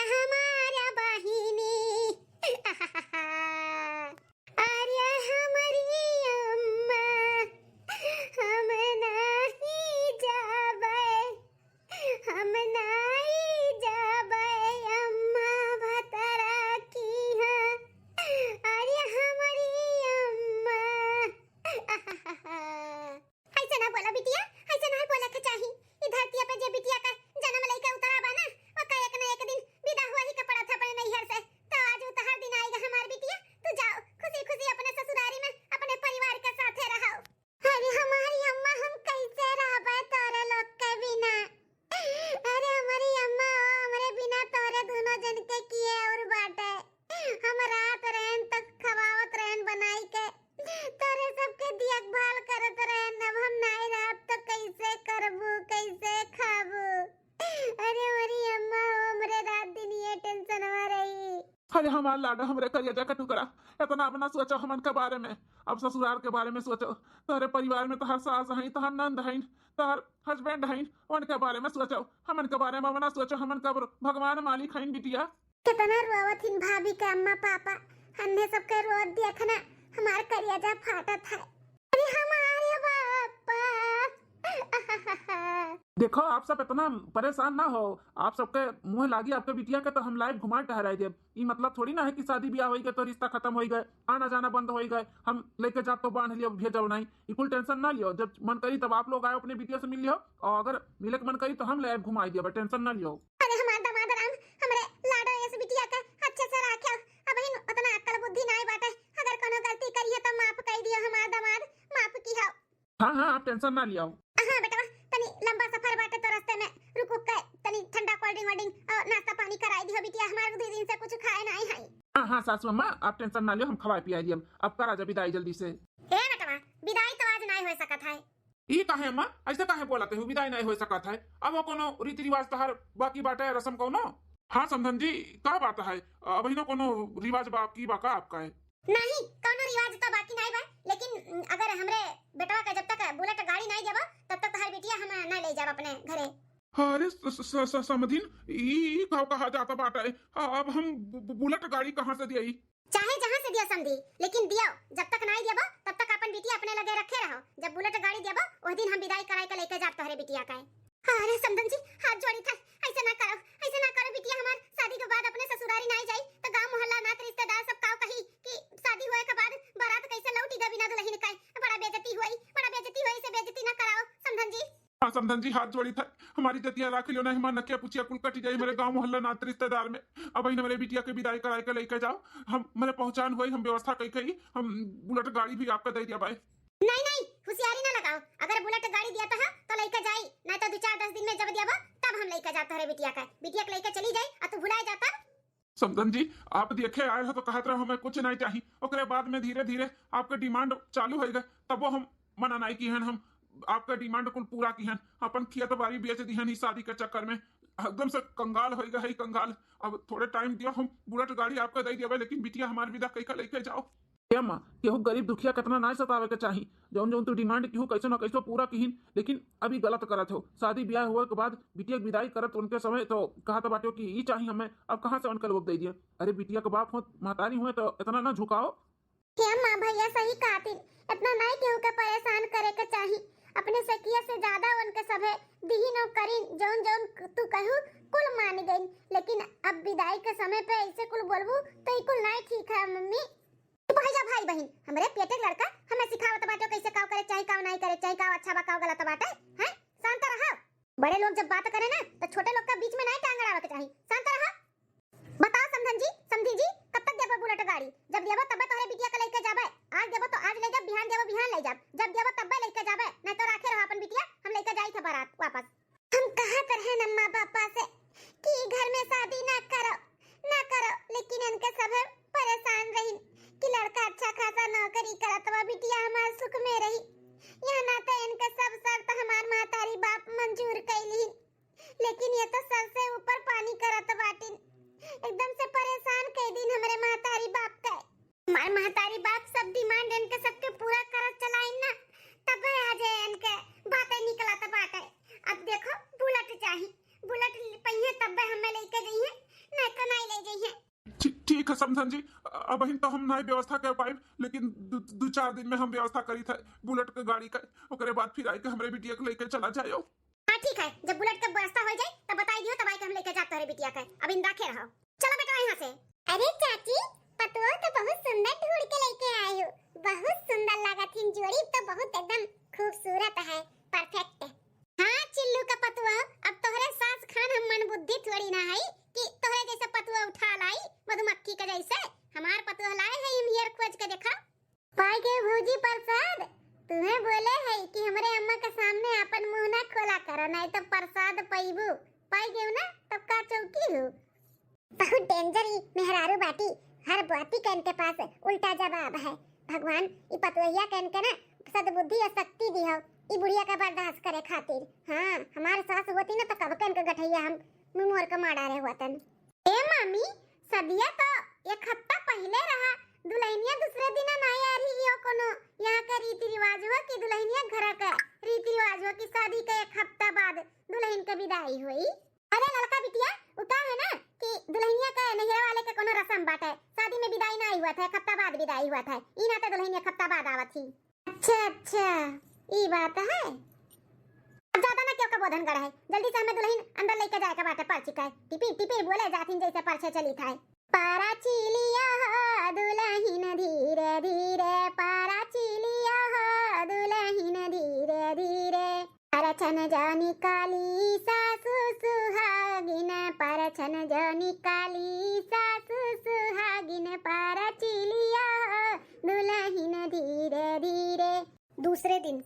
हमारा बहिनी अरे हमारी अम्मा हम नहीं जाबै अम्मा भतरा की है अरे हमारी अम्मा ऐसा ना बोला बिटिया, ऐसा ना बोला के चाही। ई धरती पे जे बिटिया का जन्म लइका उतरा बा ना ओका एक ना एक दिन विदा हुआ ही का पड़ा था अपने नैहर से। तो आज उतहर दिन आएगा हमार बिटिया, तू जाओ खुशी खुशी अपने ससुरारी में अपने परिवार के साथे रहो। अरे हमारी अम्मा हम कैसे रहबे तोरे लोग के बिना। अरे हमारी अम्मा हमारे बिना तोरे दोनों जन के किए और बाटे। हम रात रहन तक खवावत रहन बनाई के तोरे सबके देखभाल करत रहन। अब हम नहीं रहब तो कैसे करबू कैसे खाबू। अरे हमारी अम्मा हमरे रात दिन ये टेंशन में रही। अरे हमार लाडा हमरे करिया का टुकड़ा इतना अपना सोचो हमन के बारे में। अब ससुराल के बारे में सोचो, तोरे परिवार में तोहर सास हई, तोहर नंद हई, तोहर हस्बैंड हई, उनके बारे में सोचो। हमन के बारे में मना सोचो, हमन का भगवान मालिक हई बिटिया। कितना रोवत हिन भाभी के अम्मा पापा, हमने सबके रोत देखना हमार करिया फाटत है। अरे हमारे पापा देखो आप सब इतना परेशान ना हो। आप सबके मुंह लागी आपके बिटिया के तो हम लाइव घुमा टहराई देब। ये मतलब थोड़ी ना है कि शादी ब्याह हो गए तो रिश्ता खत्म हो गए, आना जाना बंद हो गए, हम लेके जात तो बांध लियो भेजो नहीं। ये कुल टेंशन ना लियो, जब मन करी तब आप लोग आए अपने बिटिया से मिल लियो, और अगर मिले के मन करी तो हम लाइव घुमाई दियो, टेंशन ना लियो। अरे हमार दामाद राम हमरे लाडो ऐसे बिटिया के अच्छे से राख्यो। अब इन उतना अक्ल बुद्धि नहीं बाटे, अगर कोनो गलती करिए तो माफ कर दियो हमार दामाद, माफ की हो। हाँ आप टेंशन ना लियो। हां बेटा तनी लंबा सफर बाटे तो रास्ते में रुक के तनी ठंडा कोल्ड ड्रिंक और नाश्ता पानी कराई दियो बिटिया, हमार 2 दिन से कुछ खाए नहीं है। हाँ सासू अम्मा आप टेंशन ना लियो, हम खवाई पियाई दियम। अब करा जा विदाई जल्दी से। ए बेटा विदाई तो आज नहीं हो सकत है। ये काहे अम्मा ऐसे काहे बोलते हो, विदाई नहीं हो सकत है। अब वो कोनो रीति रिवाज तहार बाकी बाटे रस्म कोनो। हाँ समधन जी का बात है, अब ही कोनो रिवाज बाकी बाका आपका है नहीं, कोनो रिवाज तो बाकी नहीं बा, लेकिन अगर हमरे बेटवा का जब तक बुलेट गाड़ी नहीं देबो तब तक तोहर बिटिया हम नहीं ले जाब अपने घरे। अरे समधिन ई का कहा जाता बाटा है। अब हम बुलेट गाड़ी कहाँ से दिया? चाहे जहाँ से दिया समझी, लेकिन दियो जब तक नहीं देबो तब तक अपन बिटिया अपने लगे रखे रहो। जब बुलेट गाड़ी देबो उस दिन हम विदाई कराई के लेके जाब तोहरे बिटिया का। अरे समधन जी हाथ जोड़ी था, ऐसे ना करो बिटिया, हमार शादी के बाद अपने ससुरारी नहीं जाई तो गांव मोहल्ला नात रिश्तेदार सब काव कही कि शादी होए के बाद बारात कैसे लौटी गा बिना दुल्हन के। बड़ा बेइज्जती हुई से बेइज्जती ना कराओ समधन जी। हाँ समधन जी हाथ जोड़ी था, हमारी जतिया राख लियो ना, हमार नकिया पुछिया कुल कटी जाई मेरे गांव मोहल्ला नात रिश्तेदार में। अब ही मेरे बिटिया के विदाई कराई के लेके जाओ, हम मेरे पहचान हुई, हम व्यवस्था कई हम बुलेट गाड़ी भी आपका दे दिया भाई। नहीं होशियारी ना लगाओ, अगर बुलेट गाड़ी दिया तो लेके जाई, नहीं तो 2-4-10 दिन में जब दियाबो तब हम लेके जाते रे बिटिया के लेके चली जाई और तू भुला जाता। समधन जी आप देखे आए हो तो कहत रहो हमें कुछ नहीं चाहिए, ओकरे बाद में धीरे धीरे आपके डिमांड चालू हो गए, तब वो हम मना नहीं की हैं, हम आपका डिमांड कुल पूरा की हैं। अपन खेत बाड़ी बेच दी हैं शादी के चक्कर में, एकदम से कंगाल हो गए कंगाल। अब थोड़े टाइम दियो, हम बुलेट गाड़ी आपका दे दिया, लेकिन बिटिया हमारी विदा कई का लेके जाओ। माँ केहू गरीब दुखिया कितना ना सतावे के चाहिए, जौन जौन तू डिमांड केहू कैसे ना कैसे पूरा किहिन, लेकिन अभी गलत करत हो। शादी ब्याह हुए के बाद बिटिया की विदाई करत उनके समय तो कहा तो बाटे कि ये चाहिए हमें, अब कहाँ से उनका लोग दे दिए। अरे बिटिया के बाप हो महतारी हुए तो इतना ना झुकाओ। क्या माँ भैया सही कहती, इतना नहीं केहू के परेशान करे के चाहिए, अपने सकिया से ज्यादा उनके सभे दिही न करी, जौन जौन तू कहू कुल मान गई, लेकिन अब विदाई के समय पे ऐसे कुल बोलबू तो ई कुल नहीं ठीक है। मम्मी भाई बहन हमरे पेटे लड़का हमें सिखावत बाटे कैसे काव करे चाहिए काव नहीं करे चाहिए, काव अच्छा बा काव गलत बाटे हैं। शांत रहो, बड़े लोग जब बात करे ना तो छोटे लोग के बीच में नहीं टांग अड़ावे के चाहिए। शांत रहो। बताओ समधी जी कब तक देबो बुलेट गाड़ी? जब देबो तब तोहरे बिटिया के लेके जाबे, आज देबो तो आज ले जा, बिहान देबो बिहान ले जा, जब देबो तब लेके जाबे, नहीं तो राखे रहो अपन बिटिया, हम लेके जाई थे बारात वापस। हम कहा रहे अम्मा पापा से कि घर में शादी ना करो, लेकिन इनके सब परेशान रही कि लड़का अच्छा खासा नौकरी करत बा, बिटिया हमार सुख में रही। यहाँ ना तो इनके सब शर्त हमार महतारी बाप मंजूर कैली, लेकिन ये तो सर से ऊपर पानी करत बाटिन। एकदम से परेशान कई दिन हमारे महतारी बाप का। हमार महतारी बाप सब डिमांड इनके सबके पूरा करत चलाइन ना, तब आज इनके बातें निकलत बाटे। अब देखो बुलेट चाहिए, बुलेट पहिए तब हमें लेके जाइए, नहीं तो ठीक है समझन जी, अब हिन तो हम नहीं व्यवस्था कर पाए, लेकिन दो चार दिन में हम व्यवस्था करी था बुलेट के गाड़ी का, ओकरे बाद फिर आई के हमरे बिटिया के लेके चला जाओ। हाँ ठीक है, जब बुलेट का व्यवस्था हो जाए तब बताई दियो, तब आई के हम लेके जाते हैं बिटिया का। अब इन रखे रहो, चलो बेटा यहाँ से। अरे चाची, पतोह तो बहुत सुंदर ढूंढ के लेके आई हो, बहुत सुंदर लगा थी, जोड़ी तो बहुत एकदम खूबसूरत है, परफेक्ट। हाँ चिल्लू का पतोह, अब तोहरे सास खान हम मन बुद्धि थोड़ी ना है कि तोहरे जैसे पतोह उठा लाई मधुमक्खी के जैसे। हमार पतोह लाए है हम हियर खोज के देखा। पाई के भौजी प्रसाद, तुम्हें बोले है कि हमरे अम्मा के सामने अपन मुंह ना खोला करो, नहीं तो प्रसाद पैबू। पाई गयो ना, तब का चौकी हो। बहुत डेंजर ही मेहरारू बाटी, हर बाती कन के पास उल्टा जवाब है। भगवान ई पतोहिया कन के ना सद्बुद्धि और शक्ति दी हो ई बुढ़िया का बर्दाश्त करे खातिर। हाँ हमारे सास होती ना तो कब कन के गठैया हम मुंह मोर के मारा रहे होतन। ए मामी, सदिया तो एक हफ्ता पहले रहा, दुल्हनिया दूसरे दिन ना आ रही हो। कोनो यहाँ का रीति रिवाज हुआ कि दुल्हनिया घर का रीति रिवाज हुआ कि शादी के एक हफ्ता बाद दुल्हन के विदाई हुई। अरे लड़का बिटिया, वो क्या है ना कि दुल्हनिया का नैहरा वाले के कोनो रस्म बात है, शादी में विदाई ना हुआ था, एक हफ्ता बाद विदाई हुआ था, ई नाते दुल्हनिया एक हफ्ता बाद आवत थी। अच्छा ई बात है। अब ज्यादा ना क्यों का बोधन गढ़ है, जल्दी से हमें दुल्हन अंदर लेके जाए का बात है। पर्ची का टिपी टिपी बोले जातिन जैसे पर्चे चली था। पारा चिलिया दुल्हन धीरे धीरे, पारा चिलिया दुल्हन धीरे धीरे, परछन जानी काली सासु सुहागिन, परछन जानी काली सासु सुहागिन, पारा चिलिया दुल्हन धीरे धीरे। दूसरे दिन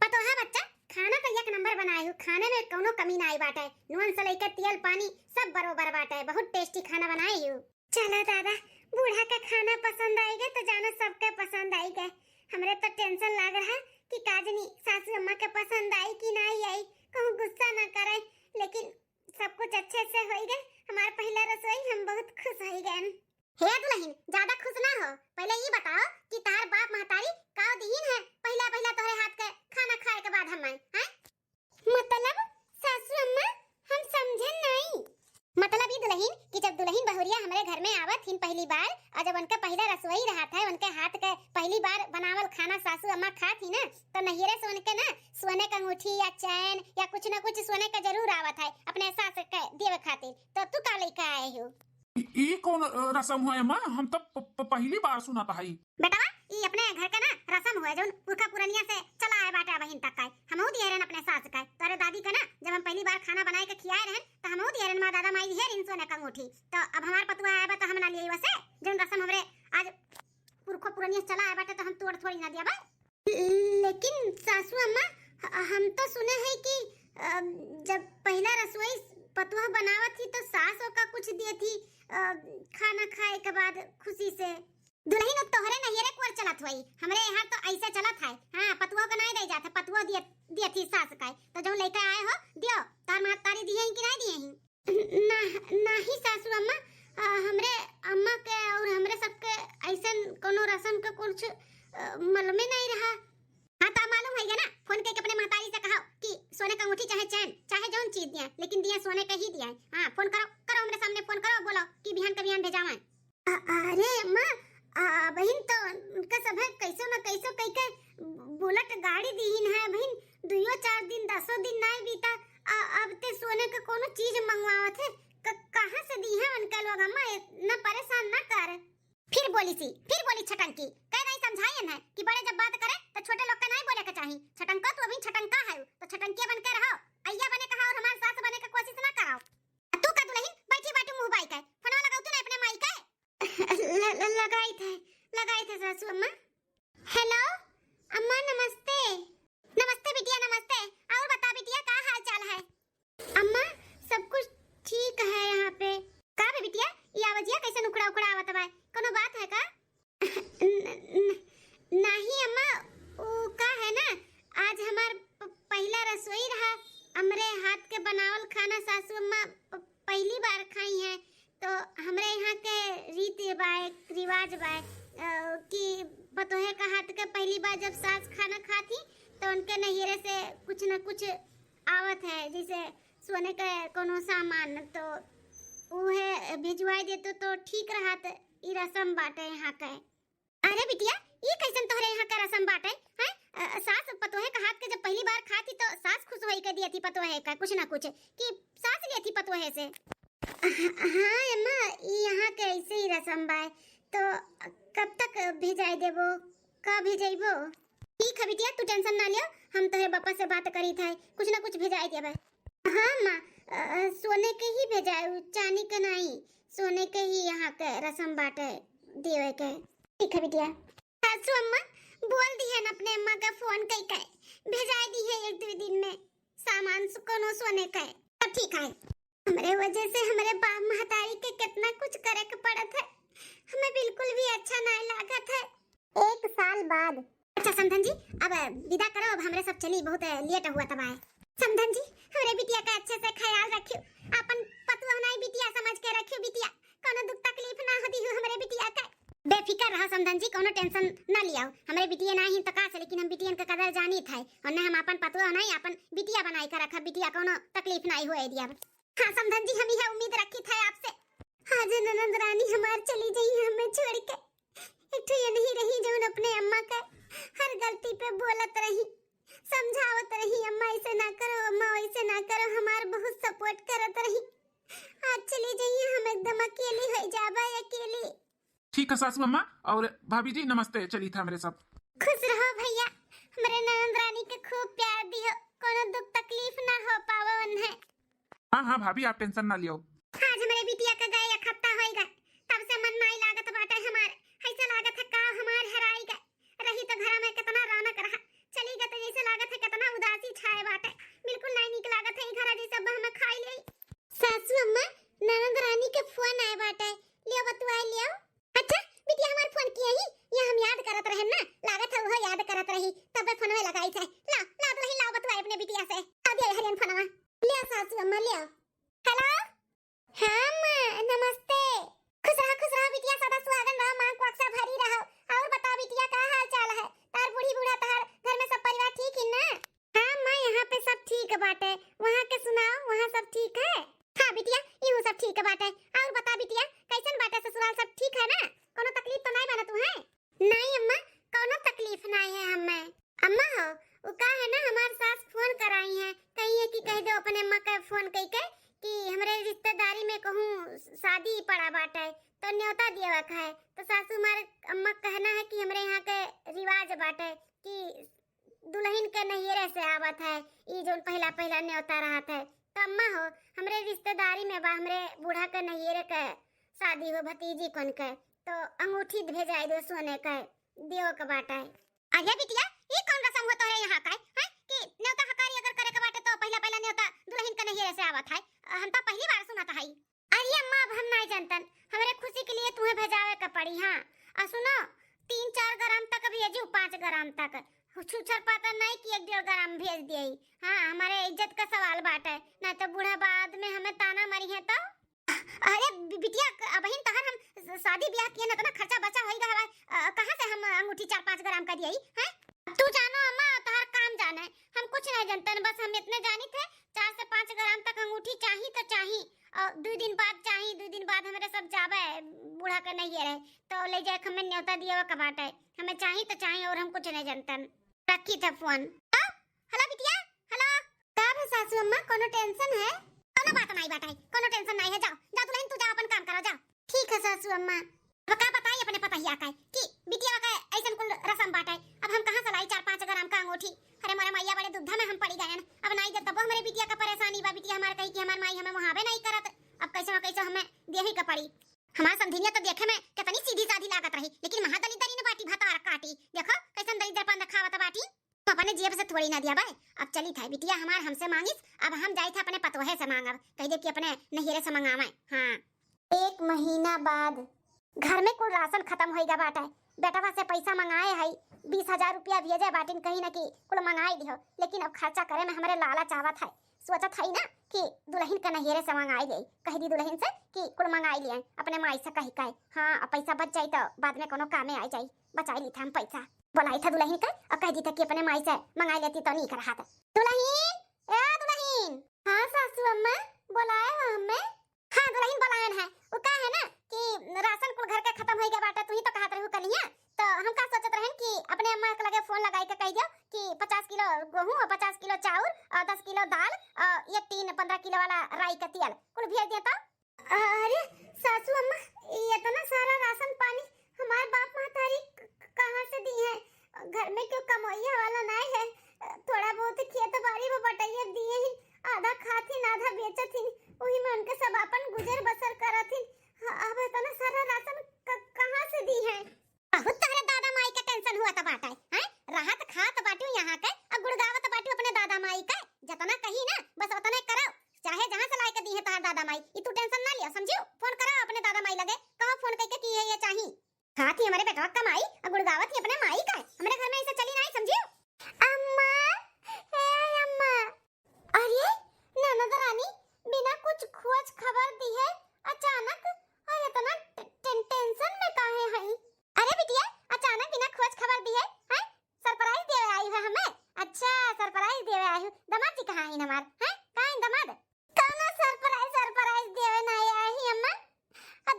पतोहा बच्चा, खाना तो एक नंबर बनाए हो, खाने में कोनो कमी ना आई बाटे, नून से लेकर तेल पानी सब बरोबर बाटे, बहुत टेस्टी खाना बनाए हो। चलो दादा, बूढ़ा का खाना पसंद आएगा तो जानो सबके पसंद आएगा। हमरे तो टेंशन लग रहा है कि काजनी सासू अम्मा के पसंद आई कि नहीं आई, कहूँ गुस्सा ना करे, लेकिन सब कुछ अच्छे से हो गए। हमारा पहला रसोई हम बहुत खुश हो गए। हे दुल्हन, ज्यादा खुश ना हो, पहले ये बताओ कि तार बाप महतारी काव दीन है पहला पहला तोहरे हाथ के खाना खाए के बाद हमें हैं? मतलब सासू अम्मा, हम समझे नहीं। मतलब ये दुल्हन कि जब दुल्हन बहुरिया हमारे घर में आवत हिन पहली बार, और जब उनका पहला रसोई रहा था, उनके हाथ के पहली बार बनावल खाना सासू अम्मा खात ही ना, तो नहिरे से उनके ना सोने का अंगूठी या चैन या कुछ ना कुछ सोने का जरूर आवत है अपने सास के देवे खातिर। तो तू का लेके आए हो? ये कौन रस्म है माँ? हम तो पहली बार सुना था। बेटा ये अपने घर का ना रस्म हुआ जो पुरखा पुरनिया से चला है बाटा बहन तक का। हमहू दिए रहन अपने सास का, तोरे दादी का ना जब हम पहली बार खाना बनाए के खियाए रहन तो हमहू दिए रहन, मां दादा माई दिए रहन सोने का अंगूठी। तो अब हमार पतुआ आए बा तो हम ना लिए वैसे जो रस्म हमरे आज पुरखा पुरनिया चला है बाटा तो हम तोड़ थोड़ी ना दिया बा। लेकिन सासू अम्मा, हम तो सुने हैं कि जब पहला रसोई पतुआ बनावत थी तो सासों का कुछ दिए थी खाना खाए के बाद खुशी से। दुल्हन तोहरे नहिरे कुर चलत हुई, हमरे यहाँ तो ऐसे चलत है। हाँ पतुआ को नहीं दे जाते, पतुआ दिए थी सास का, तो जो लेके आए हो दियो। तार महतारी दिए हैं कि नहीं दिए हैं? नहीं सासू अम्मा, हमरे अम्मा के और हमरे सबके ऐसा कोनो रस्म का कुछ मालूम नहीं रहा। हाँ तो मालूम है ना, फोन करके अपने महतारी से कहो कि सोने का अंगूठी चाहे चैन चाहे जौन चीज दिया, लेकिन दिया सोने का ही दिया है। हाँ फोन करो हमरे सामने फोन करो, बोलो कि बिहान का बिहान भेजावा। अरे अम्मा, बहन तो उनका सब है कैसो ना कैसो कई के बुलेट गाड़ी दीन है बहन, 2-4 दिन 10 दिन नहीं बीता, अब ते सोने का कोनो चीज मंगवावत है, कहां से दी है उनका लोग? अम्मा इतना परेशान ना कर। फिर बोली छटंकी, कह नहीं समझाई है कि बड़े जब बात करे तो छोटे लोग का नहीं बोले के चाहिए। छटंका तू अभी छटंका है तो छटंकिया बन के रहो, अय्या बने कहा और हमारे सास बने का कोशिश ना कराओ। तू का दुल्हन बैठी बैठी मुंह बाई के फोन लगाऊ तू ना अपने माई के। लगाई थे सासू अम्मा। हेलो अम्मा, नमस्ते। नमस्ते बिटिया नमस्ते। और बता बिटिया का हाल चाल है? अम्मा सब कुछ ठीक है यहाँ पे। का बे बिटिया ये आवाजिया कैसे उखड़ा उखड़ा आवत बा, कोनो बात है का? नहीं अम्मा, वो का है ना आज हमार पहला रसोई रहा, हमरे हाथ के बनावल खाना सासू अम्मा पहली बार खाई है, तो हमरे यहाँ के रीति रिवाज बा कि पतोहे का हाथ के पहली बार जब सास खाना खाती तो उनके नहिरे से कुछ न कुछ आवत है, जैसे सोने का कोनो सामान। तो उहे भिजवाई देतो तो ठीक रहत। ई रसम बाटे यहाँ के। अरे बिटिया ये कैसन तोहरे यहाँ का रसम बाटे हैं? सास पतोहे का हाथ के जब पहली बार खाती तो सास खुश होई के दिया थी पतोहे का कुछ ना कुछ कि सास ली थी पतोहे से। हाँ अम्मा यहाँ के ऐसे ही रसम बाय। तो कब तक भेजाई देबो? का भेजाइबो? ठीक है बिटिया तू टेंशन ना लियो, हम तोहरे पापा से बात करी था, कुछ ना कुछ भेजाई देबे। हाँ माँ सोने के ही भेजाए, चांदी के नहीं, सोने के ही यहाँ के रसम बाटे देवे के। ठीक है बिटिया। सासू अम्मा बोल दी है ना अपने अम्मा का फोन कई के भेजाई दी है 1-2 दिन में सामान कोनो सोने का। अब ठीक है। हमारे वजह से हमारे बाप महतारी के कितना कुछ करे के पड़त है, हमें बिल्कुल भी अच्छा नहीं लागत है। 1 साल बाद। अच्छा समधन जी अब विदा करो, अब हमरे सब चली, बहुत लेट हुआ तब आए। समधन जी हमारे बिटिया का अच्छे से ख्याल रखियो, अपन पतुआ नहीं बिटिया समझ के रखियो, बिटिया कोनो दुख तकलीफ ना होती हो हमारे बिटिया का। बेफिक्र रहो समधन जी, कोनो टेंशन ना लियो, हमारे बिटिया ना ही तो का से, लेकिन हम बिटियन के कदर जानी था और ना हम अपन पतुआ नहीं अपन बिटिया बनाई कर रखा, बिटिया कोनो तकलीफ नहीं होए दिया। हाँ समधन जी हम यह उम्मीद रखी था आपसे। हाँ जी ननद रानी हमार चली गई हमें छोड़ के, एक तो ये नहीं रही जो अपने अम्मा का हर गलती पे बोलत रही, समझावत रही, अम्मा ऐसे ना करो, अम्मा ऐसे ना करो, हमार बहुत सपोर्ट करत रही। आज चली जाइए हम एकदम अकेली हो जाबा, अकेली। ठीक है सासू अम्मा और भाभी जी नमस्ते, चली था मेरे सब। खुश रहो भैया, हमारे ननद रानी के खूब प्यार दियो, कोनो दुख तकलीफ ना हो पावन है। हाँ हाँ भाभी आप टेंशन ना लियो। आज हमारे बिटिया का गए एक हफ्ता होएगा, तब से मन नहीं लागत बाटे हमार, ऐसा लागत है का हमार हराई गए, रही तो घर में कितना रौनक रहा, चली गए तो जैसे लागत है कितना उदासी छाए बाटे, बिल्कुल नहीं निक लागत है घर जैसे अब हमें खाई ले। सासू अम्मा ननद रानी के फोन आए बाटे, लियो बतुआई लियो। अच्छा बिटिया हमार फोन किया ही, ये हम याद करत रहे ना, लागत है वो याद करत रही, तब फोन में लगाई थे। ला ला तो लाओ बतुआई अपने बिटिया से, आ दिया हरियन फोनवा, लियो सासू अम्मा लियो। हेलो हाँ माँ नमस्ते, खुश रहो बिटिया, सदा सुहागन रहो, माँ को अक्सर भरी रहो। और बताओ बिटिया का हाल चाल है, तार बूढ़ी बूढ़ा तार घर में सब परिवार ठीक है ना? हाँ माँ यहाँ पे सब ठीक बाटे, वहाँ के सुनाओ वहाँ सब ठीक है? हाँ बिटिया यूँ सब ठीक बाटे। और बता बिटिया कैसन बाटे, ससुराल सब ठीक है ना, कोनो तकलीफ तो नहीं बना तू है? नहीं अम्मा कोनो तकलीफ नहीं है हमें। अम्मा हो वो का है ना हमार सास फोन कराई है, कही है कि कह दो अपने अम्मा का फोन कह के कि हमारे रिश्तेदारी में कहूँ शादी पड़ा बाटे तो न्योता दिया रखा है, तो सासू हमारे अम्मा कहना है कि हमारे यहाँ के रिवाज बाटे कि दुल्हन के नैहरे से आवत है, ये जो पहला न्योता रहा था, तो अम्मा हो हमारे रिश्तेदारी में बा हमारे बूढ़ा के नैहरे के शादी हो भतीजी कौन के, तो अंगूठी भेजाई दो सोने के दियो के बाटे। आगे बिटिया ये कौन रस्म होता है यहाँ का है कि न्योता हकारी अगर करे के बाटे तो पहला न्योता दुल्हन के नैहरे से आवत है, हम तो पहली बार सुना था। अरे अम्मा अब हम नहीं जानतन, हमारे खुशी के लिए तुम्हें भेजावे का पड़ी। हाँ और सुनो 3-4 ग्राम तक भेजू, 5 ग्राम तक छुछर पाता नहीं कि 1-1.5 ग्राम भेज दिए। हाँ हमारे इज्जत का सवाल बात है, नहीं तो बूढ़ा बाद में हमें ताना मरी है तो। अरे बिटिया बहन तहर हम शादी ब्याह किए ना, तो खर्चा बचा होएगा, कहां से हम अंगूठी 4-5 ग्राम का दिए हैं? तू जानो अम्मा तहर काम जाने, हम कुछ नहीं जानते, बस हम इतने जानी थे 4 से 5 ग्राम तक अंगूठी चाहिए तो चाहिए, और 2 दिन बाद चाहिए, 2 दिन बाद हमारे सब जावे बूढ़ा का नहीं रहे तो ले जाए हमें न्योता दिया कबाट है, हमें चाहिए तो चाहिए और हम कुछ नहीं जानते। रखी था फोन। हेलो बिटिया हेलो, का है सासू अम्मा कोनो टेंशन है? कोनो बात नहीं बात है, कोनो टेंशन नहीं है, जाओ जा दुल्हन तू जा अपन काम करो जाओ। ठीक है सासू अम्मा। अब का बताइए अपने पता ही का कि बिटिया का ऐसा कुल रस्म बात है, अब हम कहां से लाई 4-5 ग्राम का अंगूठी? अरे हमारे मैया बड़े दुग्धा में हम पड़ी गए, अब नहीं दे तब हमारे बिटिया का परेशानी बा, बिटिया हमारे कही कि हमार माई हमें वहां नहीं करत, अब कैसे ना कैसे हमें देही का पड़ी। हमार समधिनिया तो देखे में कितनी सीधी साधी लागत रही, लेकिन महादलितरी ने बाटी भात और काटी, देखो कैसे दलितरपन दिखावत बाटी, तो अपने जेब से थोड़ी ना दिया भाई। अब चली था बिटिया हमार हमसे मांगिस, अब हम जाई था अपने पतोहे से मांगब, कह दे कि अपने नहिरे से मंगावे। हाँ 1 महीना बाद घर में कुल राशन खत्म होइगा बाटा, बेटवा से पैसा मंगाए है 20,000 रुपया भेजे बाटिन, कहीं ना कि कुल मंगाई दियो, लेकिन अब खर्चा करे में हमारे लाला चावत है, सोचत है ना कि दुल्हन का नहिरे से मंगाई दे, कह दी दुल्हन से कि कुल मंगाई लिए अपने माई से कही कहे। हाँ अब पैसा बच जाई तो बाद में कोनो कामे आ जाई, बचाई ली था हम पैसा, बोलाई था दुल्हन का और कह दी था कि अपने माई से मंगाई लेती तो नहीं कर रहा था। दुल्हन ए दुल्हन। हाँ सासू अम्मा बुलाए हो हमें? हाँ दुल्हन बुलाए राई का तेल कुल भेज देता। अरे सासू अम्मा, ये इतना सारा राशन पानी हमारे बाप महतारी कहाँ से दी है? घर में क्यों कमैया वाला नहीं है? थोड़ा बहुत खेत बाड़ी में बटाइया दिए ही, आधा खाथिन आधा बेचथिन, वही में उनके सब अपन गुजर बसर करथिन। अब इतना सारा राशन कहाँ से दी है? बहुत तारे दादा माई का टेंशन हुआ था बाटा है, राहत खात बाटू यहाँ के अब गुड़गावत बाटू अपने दादा माई का। जतना कही ना बस उतना करो, चाहे जहाँ से लाई के दी है तार दादा माई, ई तू टेंशन ना लियो, समझियो? फोन करो अपने दादा माई लगे, कहो फोन करके की है ये चाहिए। हाथी हमारे बेटवा का माई और गुड़गावत ही अपने माई का, हमारे घर में ऐसे चली नहीं, समझियो? अम्मा, हे अम्मा, अरे ननद रानी बिना कुछ खोज खबर दी है अचानक, और इतना टेंशन में काहे हई? अरे बिटिया अचानक बिना खोज खबर दी है, हैं? सरप्राइज देवे आई है हमें? अच्छा सरप्राइज देवे आई हो। दामाद जी कहाँ है हमार? हैं? कहाँ है दामाद? कौन सरप्राइज देवे नहीं आई है अम्मा?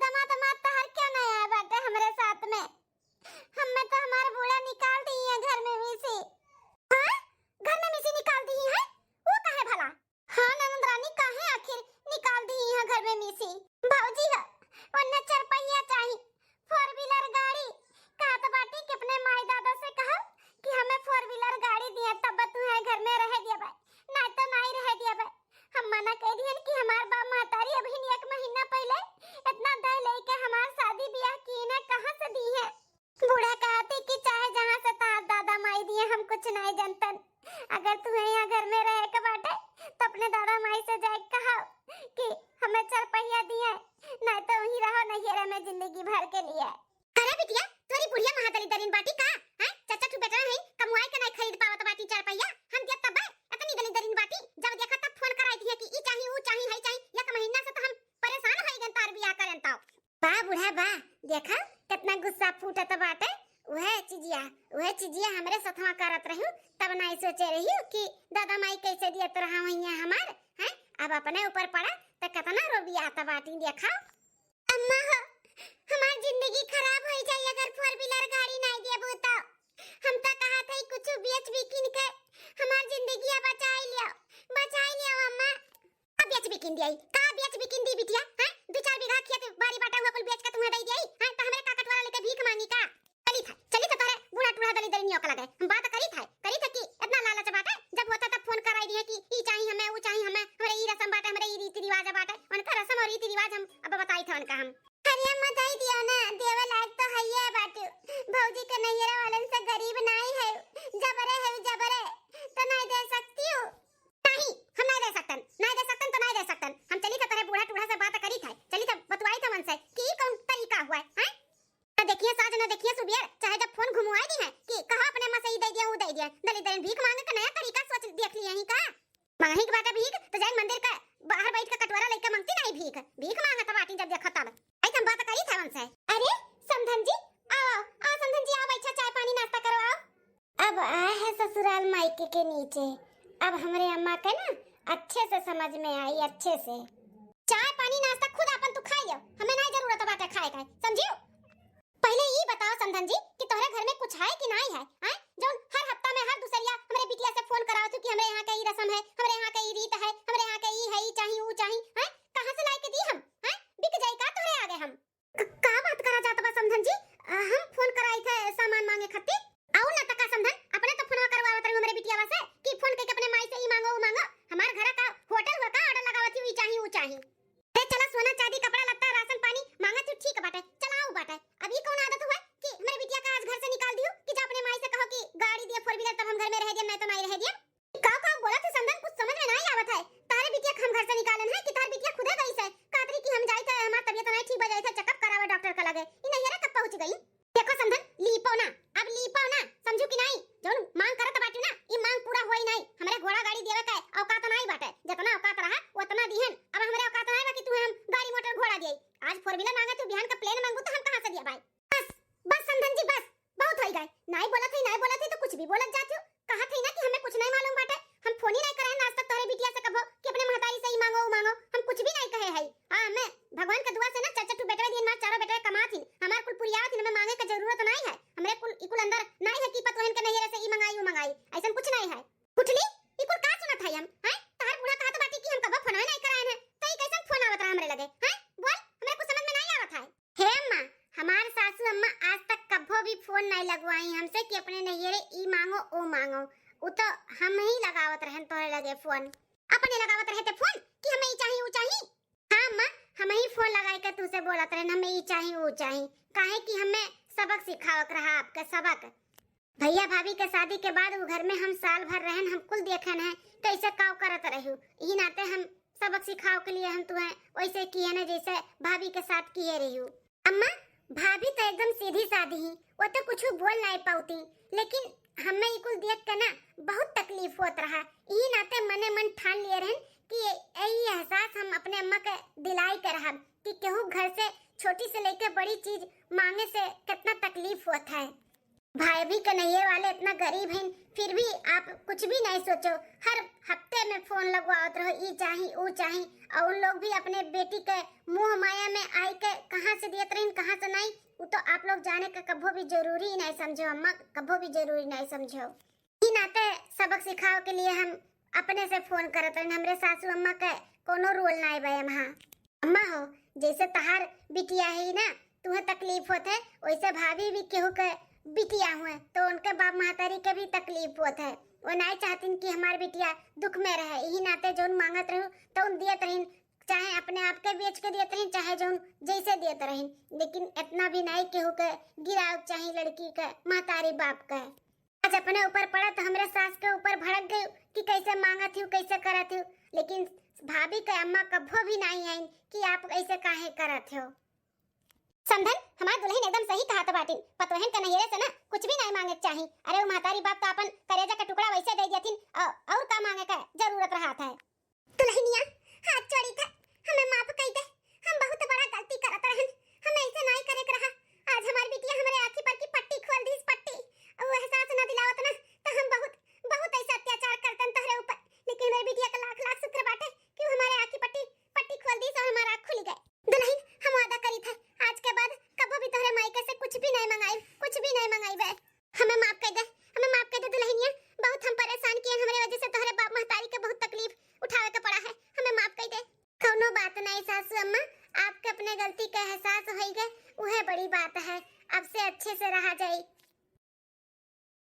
दामाद तो हर क्यों नहीं आया बाटे हमारे साथ में? हमें तो हमारा बूढ़ा निकाल दी है घर में मिसी। हाँ? घर में मिसी निकाल दी है? वो कहे भला? हाँ ननद रानी कहे आखिर निकाल दी है घर में मिसी? भौजी है, वरना चरपहिया चाहिए, 4 व्हीलर गाड़ी। कहा तो बाटी कि अपने माई दादा से कहो कि हमें 4 व्हीलर गाड़ी दिया तब तू है घर में रह दिया भाई, नहीं तो नहीं रह दिया भाई। हम मना कह दिए कि हमार बाप महतारी अभी 1 महीना पहले इतना दे लेके हमार शादी ब्याह की ने कहां से दी है? बूढ़ा कहते कि चाहे जहां से तार दादा माई दिए हम कुछ नहीं जानतन, अगर तुम्हें यहाँ घर में रह के बाटे तो अपने दादा माई से जाके कहो कि हमें चरपहिया दिए, नहीं तो वहीं रहो नैहरा में जिंदगी भर के लिए। अरे बिटिया तोरी बुढ़िया महादली दरिन बाटी का है? चाचा तू बेटा है कमुआई के नहीं खरीद पावत बाटी चरपहिया, हम दिया तब इतनी दली दरिन बाटी। जब देखा तब फोन कराई थी कि ई चाहिए वो चाहिए है चाहिए, 1 महीना से तो हम परेशान हो गए तार बियाह करन ताऊ। बा बूढ़ा बा देखा कितना गुस्सा फूटत बाटे। वह चीजिया हमरे सथवा करत रहू तब नहीं सोचे रही कि दादा माई कैसे दियत रहा वहिया हमार हैं, अब अपने ऊपर पड़ा त कितना रोबिया त बाटी देखा। अम्मा हो हमार जिंदगी खराब हो जाई अगर 4 व्हीलर गाड़ी नहीं देबो तो। हम तो कहा था कुछ बेच बिकिन के हमार जिंदगी बचाई लियो अम्मा। का बेच बिकिन दिया का बेच बिकिन दी बिटिया हैं? 2-4 बीघा खेत बाड़ी बाटा हुआ कुल बेच के तुम्हें दे दिया हैं तो हमरे ताकत वाला लेके भीख मांगी का? चली था तारे बूढ़ा टूढ़ा दली दरी नियोक लगे, हम बात करी था कि इतना लालच बाटे, जब होता तब फोन कराई दिए कि ई चाहिए हमें वो चाहिए हमें, हमरे ई रस्म बाटे हमरे ई रीति रिवाज बाटे, उनका रस्म और रीति रिवाज हम अब बताई था उनका हम। अरे अम्मा दई दियो ना, देवे लायक तो है ये बाटे, भौजी के नैहरा वालन से गरीब नहीं है, जबरे तो नहीं दे सकती हो। नहीं हम नहीं दे सकतन तो नहीं दे सकतन। हम चली था तारे बूढ़ा टूढ़ा से बात करी था, चली था बतवाई था उनसे कि कौन तरीका हुआ है ना देखिए साज ना देखिए सुबियर, चाहे जब फोन घुमवाई दी है कि कहा अपने मां से ही दे दिया वो दे दिया, दली दरी भीख मांगे का नया तरीका सोच देख लिया ही का? मांगी के बाटा भीख तो जाए मंदिर का बाहर बैठ के कटोरा लेके मांगती नहीं भीख मांगा था बाटी जब देखा तब आई हम बात करी था उनसे। अरे समधन जी आओ समधन जी आओ, अच्छा चाय पानी नाश्ता करो आओ। अब आए है ससुराल मायके के नीचे, अब हमारे अम्मा के ना अच्छे से समझ में आई, अच्छे से चाय पानी नाश्ता खुद अपन तू खाइयो, हमें नहीं जरूरत बाटा खाए का, समझियो? पहले ये बताओ समधन जी कि तोहरे घर में कुछ है कि नहीं है? हैं जो हर हफ्ता में हर दूसरिया हमरे बिटिया से फोन कराओ तू कि हमरे यहाँ का ई रस्म है, हमरे यहाँ का ई रीत है, हमरे यहाँ का ई है ई चाहिए वो चाहिए हैं, कहां से लाके दी हम? हैं बिक जाई का तोहरे आगे हम? का बात करा जात बा समधन जी? हम फोन कराई थे सामान मांगे खातिर, आओ ना तका समधन अपने तो फोनवा करवावत रही हमरे बिटिया से कि फोन करके अपने माई से ई मांगो वो मांगो, हमार घर का होटल हुआ का ऑर्डर लगावत ई चाहिए वो चाहिए। ए चला सोना चांदी कपड़ा लत्ता राशन पानी मांगा तू ठीक बाटे, चलाओ बाटे। अब ये कौन आदत हुआ कि मेरे बिटिया का आज घर से निकाल दियो कि जा अपने माई से कहो कि गाड़ी दिए 4 व्हीलर तब हम घर में रह दिया, मैं तो नहीं रह दिया। का बोला तू समधन, कुछ समझ में नहीं आवत है। तारे बिटिया हम घर से निकालन है कि तार बिटिया खुदे गई से कातरी की हम जाई थे हमार तबीयत नहीं ठीक बजाई थे चेकअप करावे डॉक्टर का लगे, ई नैहरा कब पहुंच गई? देखो समधन लीपो ना, अब लीपो ना, समझू कि नहीं? जोन मांग करत बाटी ना ई मांग पूरा होई नहीं, हमरे घोड़ा गाड़ी देवे के औकात नहीं बाटे, जितना औकात रहा उतना दिहन, अब हमरे औकात नहीं बा कि तू हम गाड़ी मोटर घोड़ा देई। आज 4 व्हीलर मांगा तू बिहान का प्लेन मांगू तो हम कहां से दिया भाई? फोन नहीं लगवाई हमसे कि अपने नैहरे ई मांगो ओ मांगो। वो तो हम ही लगावत रहन तोरे लगे फोन। अपने लगावत रहे थे फोन कि हमें ई चाहिए वो चाहिए। हां अम्मा हम ही फोन लगाई के तुसे बोलत रहन हमें ई चाहिए वो चाहिए। काहे कि हमें सबक सिखावत रहा आपके सबक। भैया भाभी के शादी के बाद वो घर में हम साल भर रहन हम कुल देखन है कैसे काव करत रहू। ई नाते हम सबक सिखाव के लिए हम तुम्हें वैसे किए ना जैसे भाभी के साथ किए रहू। अम्मा भाभी तो एकदम सीधी सादी ही, वो तो कुछ बोल नहीं पाती, लेकिन हमें ई कुल देख के ना बहुत तकलीफ होत रहा। ई नाते मने मन ठान लिए रहन कि यही एहसास हम अपने अम्मा के दिलाई के रहा कि केहू घर से छोटी से लेकर बड़ी चीज मांगे से कितना तकलीफ होता है। भाई भी के नहीं वाले इतना गरीब हैं फिर भी आप कुछ भी नहीं सोचो। हर हफ्ते में फोन लगवाओ रहो ई चाहिए वो चाहिए, और उन लोग भी अपने बेटी के मुंह माया में आई के कहां से देत रहीन कहां से नहीं, वो तो आप लोग जाने का कभो भी जरूरी नहीं समझो अम्मा, कभो भी जरूरी नहीं समझो। ई नाते सबक सिखाओ के लिए हम अपने से फोन करत रहीन। हमरे सासू अम्मा के कोनो रोल नहीं बे वहां। अम्मा हो जैसे तहार बिटिया है ना तुम्हें तकलीफ होत है वैसे भाभी भी केहू के बिटिया हुए तो उनके बाप महतारी के भी तकलीफ होता है। वो नहीं चाहतीन कि हमारी बिटिया दुख में रहे। यही नाते जोन मांगत रहूं तो उन दियत रहीन, चाहे अपने आप के बेच के दियत रहीन चाहे जोन जैसे दियत रहीन, लेकिन इतना भी नहीं केहू के गिराव चाहिए लड़की के महतारी बाप के। आज अपने ऊपर पड़ा तो हमरे सास के ऊपर भड़क गई कि कैसे मांगत हूँ कैसे करत हूँ, लेकिन भाभी के अम्मा कभो भी नहीं आई कि आप ऐसे काहे करत हो। समझन हमार दुल्हन एकदम सही कहा तो बाटिन, पतोहन के नैहरे से ना कुछ भी नहीं मांगे चाहिए। अरे वो महतारी बाप तो अपन करेजा का टुकड़ा वैसे दे दियथिन और का मांगे का जरूरत रहा था। दुल्हनिया हाथ जोड़ी था हमें माफ कर दे, हम बहुत बड़ा गलती करत रहन, हम ऐसे नहीं करे के रहा। आज हमारी बिटिया हमारे आंखी पर की पट्टी खोल दी, इस पट्टी वो एहसास ना दिलावत ना तो हम बहुत बहुत ऐसा अत्याचार करतन तोहरे ऊपर, लेकिन मेरी बिटिया